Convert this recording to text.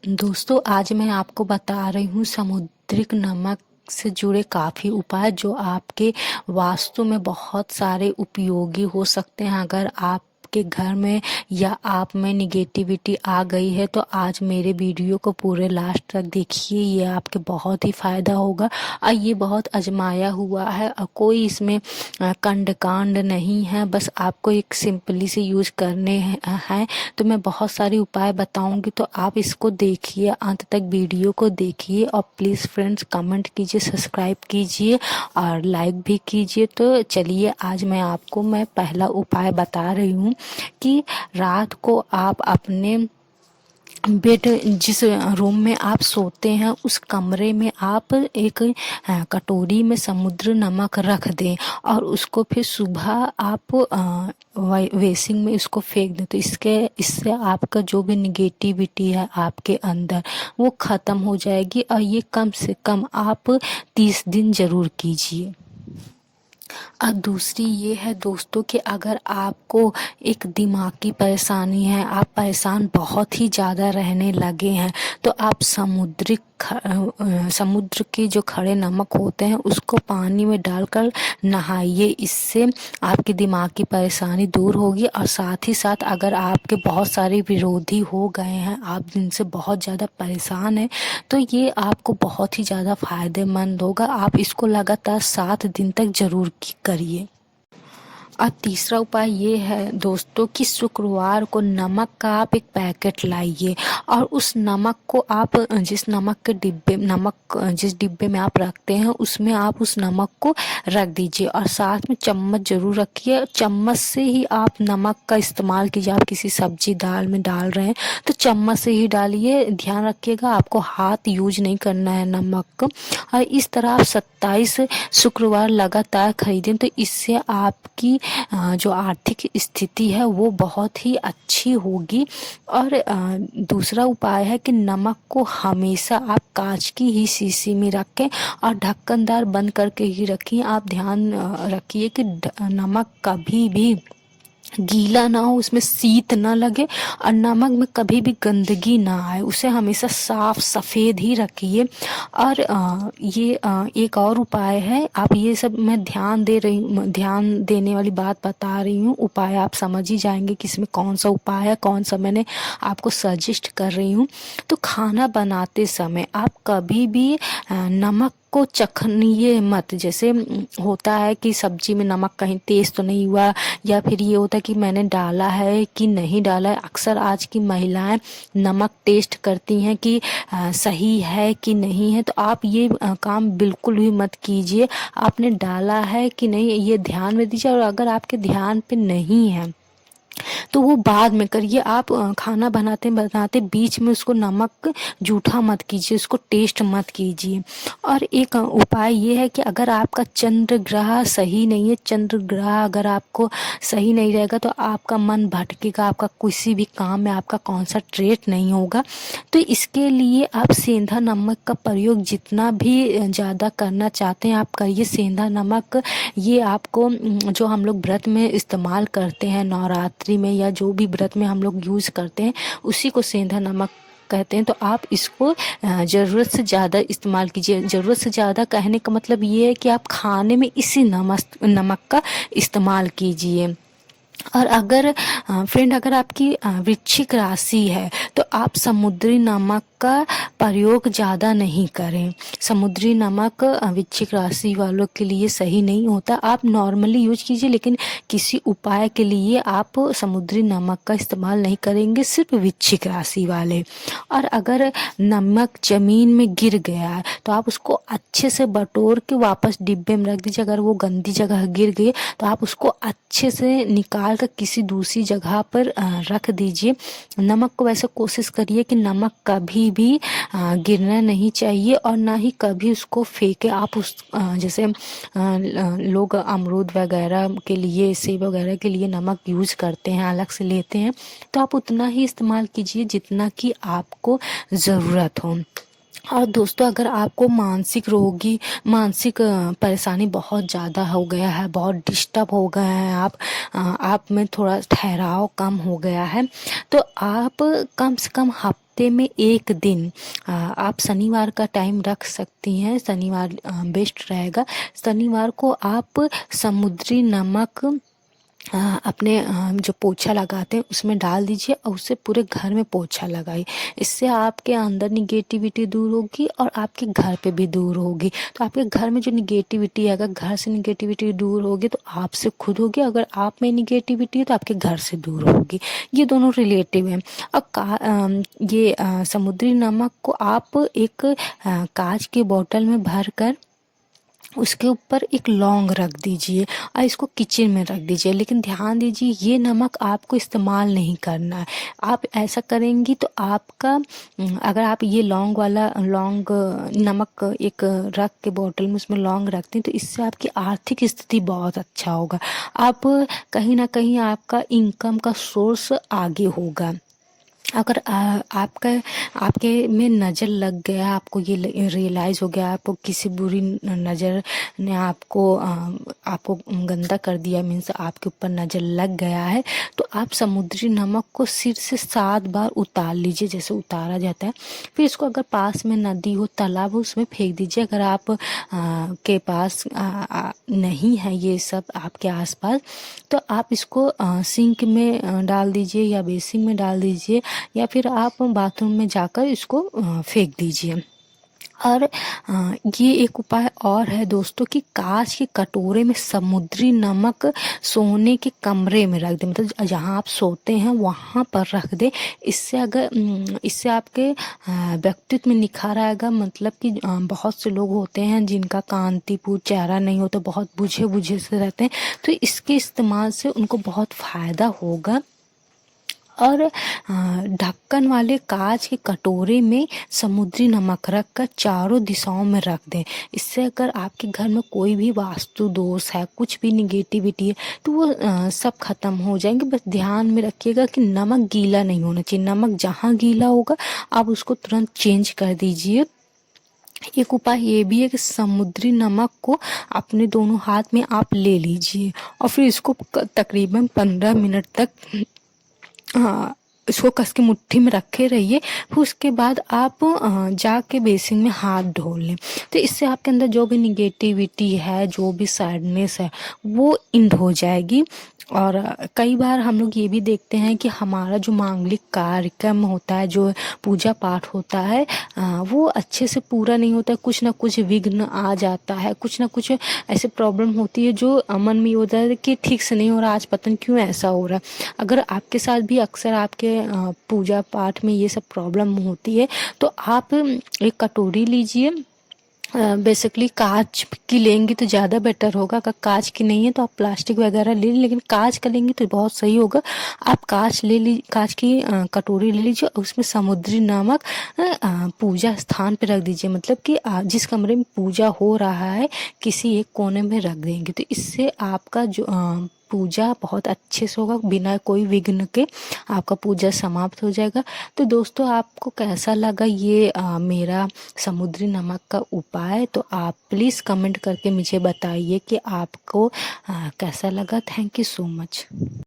दोस्तों आज मैं आपको बता रही हूँ समुद्रिक नमक से जुड़े काफ़ी उपाय जो आपके वास्तु में बहुत सारे उपयोगी हो सकते हैं। अगर आपके घर में या आप में निगेटिविटी आ गई है तो आज मेरे वीडियो को पूरे लास्ट तक देखिए, ये आपके बहुत ही फ़ायदा होगा। और ये बहुत आजमाया हुआ है और कोई इसमें कंड कांड नहीं है, बस आपको एक सिंपली से यूज करने हैं। तो मैं बहुत सारे उपाय बताऊंगी, तो आप इसको देखिए, अंत तक वीडियो को देखिए और प्लीज़ फ्रेंड्स कमेंट कीजिए, सब्सक्राइब कीजिए और लाइक भी कीजिए। तो चलिए आज मैं पहला उपाय बता रही हूँ कि रात को आप अपने बेड, जिस रूम में आप सोते हैं उस कमरे में आप एक कटोरी में समुद्र नमक रख दें और उसको फिर सुबह आप वेसिंग में इसको फेंक दें। तो इससे आपका जो भी निगेटिविटी है आपके अंदर वो ख़त्म हो जाएगी। और ये कम से कम आप 30 दिन ज़रूर कीजिए। और दूसरी ये है दोस्तों कि अगर आपको एक दिमागी परेशानी है, आप परेशान बहुत ही ज़्यादा रहने लगे हैं, तो आप समुद्र के जो खड़े नमक होते हैं उसको पानी में डालकर नहाइए। इससे आपकी दिमाग की परेशानी दूर होगी। और साथ ही साथ अगर आपके बहुत सारे विरोधी हो गए हैं, आप जिनसे बहुत ज़्यादा परेशान हैं, तो ये आपको बहुत ही ज़्यादा फायदेमंद होगा। आप इसको लगातार 7 दिन तक ज़रूर करिए। और तीसरा उपाय ये है दोस्तों कि शुक्रवार को नमक का आप एक पैकेट लाइए और उस नमक को आप जिस डिब्बे में आप रखते हैं उसमें आप उस नमक को रख दीजिए और साथ में चम्मच जरूर रखिए। चम्मच से ही आप नमक का इस्तेमाल कीजिए। आप किसी सब्जी दाल में डाल रहे हैं तो चम्मच से ही डालिए। ध्यान रखिएगा आपको हाथ यूज नहीं करना है नमक को। और इस तरह आप 27 शुक्रवार लगातार खरीदें तो इससे आपकी जो आर्थिक स्थिति है वो बहुत ही अच्छी होगी। और दूसरा उपाय है कि नमक को हमेशा आप कांच की ही शीशी में रखें और ढक्कनदार बंद करके ही रखिए। आप ध्यान रखिए कि नमक कभी भी गीला ना हो, उसमें शीत ना लगे और नमक में कभी भी गंदगी ना आए। उसे हमेशा साफ सफ़ेद ही रखिए। और ये एक और उपाय है, आप ये सब मैं ध्यान देने वाली बात बता रही हूँ। उपाय आप समझ ही जाएंगे कि इसमें कौन सा उपाय है, कौन सा मैंने आपको सजेस्ट कर रही हूँ। तो खाना बनाते समय आप कभी भी नमक को चखनिए मत। जैसे होता है कि सब्जी में नमक कहीं तेज तो नहीं हुआ, या फिर ये होता है कि मैंने डाला है कि नहीं डाला है। अक्सर आज की महिलाएं नमक टेस्ट करती हैं कि सही है कि नहीं है। तो आप ये काम बिल्कुल भी मत कीजिए। आपने डाला है कि नहीं ये ध्यान में दीजिए, और अगर आपके ध्यान पे नहीं है तो वो बाद में करिए। आप खाना बनाते बनाते बीच में उसको नमक जूठा मत कीजिए, उसको टेस्ट मत कीजिए। और एक उपाय ये है कि अगर आपका चंद्र ग्रह सही नहीं है, चंद्र ग्रह अगर आपको सही नहीं रहेगा तो आपका मन भटकेगा, आपका किसी भी काम में आपका कॉन्संट्रेट नहीं होगा। तो इसके लिए आप सेंधा नमक का प्रयोग जितना भी ज़्यादा करना चाहते हैं आप करिए। सेंधा नमक ये आपको जो हम लोग व्रत में इस्तेमाल करते हैं, नवरात्रि में या जो भी व्रत में हम लोग यूज़ करते हैं, उसी को सेंधा नमक कहते हैं। तो आप इसको ज़रूरत से ज़्यादा इस्तेमाल कीजिए। ज़रूरत से ज़्यादा कहने का मतलब ये है कि आप खाने में इसी नमक का इस्तेमाल कीजिए। और अगर फ्रेंड अगर आपकी वृश्चिक राशि है तो आप समुद्री नमक का प्रयोग ज़्यादा नहीं करें। समुद्री नमक वृश्चिक राशि वालों के लिए सही नहीं होता। आप नॉर्मली यूज कीजिए, लेकिन किसी उपाय के लिए आप समुद्री नमक का इस्तेमाल नहीं करेंगे, सिर्फ वृश्चिक राशि वाले। और अगर नमक ज़मीन में गिर गया है तो आप उसको अच्छे से बटोर के वापस डिब्बे में रख दीजिए। अगर वो गंदी जगह गिर गई तो आप उसको अच्छे से निकाल कर किसी दूसरी जगह पर रख दीजिए। नमक को वैसे कोशिश करिए कि नमक कभी भी गिरना नहीं चाहिए और ना ही कभी उसको फेंके। आप जैसे लोग अमरूद वगैरह के लिए, सेब वगैरह के लिए नमक यूज करते हैं, अलग से लेते हैं, तो आप उतना ही इस्तेमाल कीजिए जितना कि आपको ज़रूरत हो। और दोस्तों अगर आपको मानसिक परेशानी बहुत ज़्यादा हो गया है, बहुत डिस्टर्ब हो गए हैं आप में थोड़ा ठहराव कम हो गया है, तो आप कम से कम हफ्ते में एक दिन आप शनिवार का टाइम रख सकती हैं। शनिवार बेस्ट रहेगा। शनिवार को आप समुद्री नमक अपने जो पोछा लगाते हैं उसमें डाल दीजिए और उससे पूरे घर में पोछा लगाइए। इससे आपके अंदर निगेटिविटी दूर होगी और आपके घर पे भी दूर होगी। तो आपके घर में जो निगेटिविटी है, अगर घर से निगेटिविटी दूर होगी तो आपसे खुद होगी, अगर आप में निगेटिविटी है तो आपके घर से दूर होगी। ये दोनों रिलेटिव हैं। और ये समुद्री नमक को आप एक कांच के बोतल में भर कर उसके ऊपर एक लौंग रख दीजिए और इसको किचन में रख दीजिए। लेकिन ध्यान दीजिए ये नमक आपको इस्तेमाल नहीं करना है। आप ऐसा करेंगी तो आपका अगर आप ये लौंग नमक एक रख के बोतल में उसमें लौंग रखते हैं तो इससे आपकी आर्थिक स्थिति बहुत अच्छा होगा। आप कहीं ना कहीं आपका इनकम का सोर्स आगे होगा। अगर आपके में नज़र लग गया, आपको ये रियलाइज़ हो गया, आपको किसी बुरी नज़र ने आपको गंदा कर दिया, मीन्स आपके ऊपर नज़र लग गया है, तो आप समुद्री नमक को सिर से 7 बार उतार लीजिए, जैसे उतारा जाता है। फिर इसको अगर पास में नदी हो, तालाब हो, उसमें फेंक दीजिए। अगर आप के पास नहीं है ये सब आपके आसपास, तो आप इसको सिंक में डाल दीजिए या बेसिन में डाल दीजिए या फिर आप बाथरूम में जाकर इसको फेंक दीजिए। और ये एक उपाय और है दोस्तों कि कांच के कटोरे में समुद्री नमक सोने के कमरे में रख दें, मतलब जहाँ आप सोते हैं वहाँ पर रख दें। इससे आपके व्यक्तित्व में निखार आएगा। मतलब कि बहुत से लोग होते हैं जिनका कांतिपुर चेहरा नहीं होता, बहुत बुझे बुझे से रहते हैं, तो इसके इस्तेमाल से उनको बहुत फ़ायदा होगा। और ढक्कन वाले कांच के कटोरे में समुद्री नमक रख कर चारों दिशाओं में रख दें। इससे अगर आपके घर में कोई भी वास्तु दोष है, कुछ भी निगेटिविटी है, तो वो सब खत्म हो जाएंगे। बस ध्यान में रखिएगा कि नमक गीला नहीं होना चाहिए। नमक जहाँ गीला होगा आप उसको तुरंत चेंज कर दीजिए। एक उपाय ये भी है कि समुद्री नमक को अपने दोनों हाथ में आप ले लीजिए और फिर इसको तकरीबन 15 मिनट तक इसको कस के मुट्ठी में रखे रहिए। फिर उसके बाद आप जाके बेसिन में हाथ धो लें। तो इससे आपके अंदर जो भी निगेटिविटी है, जो भी सैडनेस है, वो एंड हो जाएगी। और कई बार हम लोग ये भी देखते हैं कि हमारा जो मांगलिक कार्यक्रम होता है, जो पूजा पाठ होता है, वो अच्छे से पूरा नहीं होता है। कुछ ना कुछ विघ्न आ जाता है, कुछ ना कुछ ऐसे प्रॉब्लम होती है जो मन में होता है कि ठीक से नहीं हो रहा, आज पता नहीं क्यों ऐसा हो रहा है। अगर आपके साथ भी अक्सर आपके पूजा पाठ में ये सब प्रॉब्लम होती है तो आप एक कटोरी लीजिए। बेसिकली कांच की लेंगी तो ज़्यादा बेटर होगा। अगर कांच की नहीं है तो आप प्लास्टिक वगैरह ले लेकिन कांच का लेंगी तो बहुत सही होगा। आप कांच की कटोरी ले लीजिए और उसमें समुद्री नमक पूजा स्थान पे रख दीजिए। मतलब कि जिस कमरे में पूजा हो रहा है किसी एक कोने में रख देंगे तो इससे आपका जो पूजा बहुत अच्छे से होगा, बिना कोई विघ्न के आपका पूजा समाप्त हो जाएगा। तो दोस्तों आपको कैसा लगा ये मेरा समुद्री नमक का उपाय, तो आप प्लीज़ कमेंट करके मुझे बताइए कि आपको कैसा लगा। Thank you so much.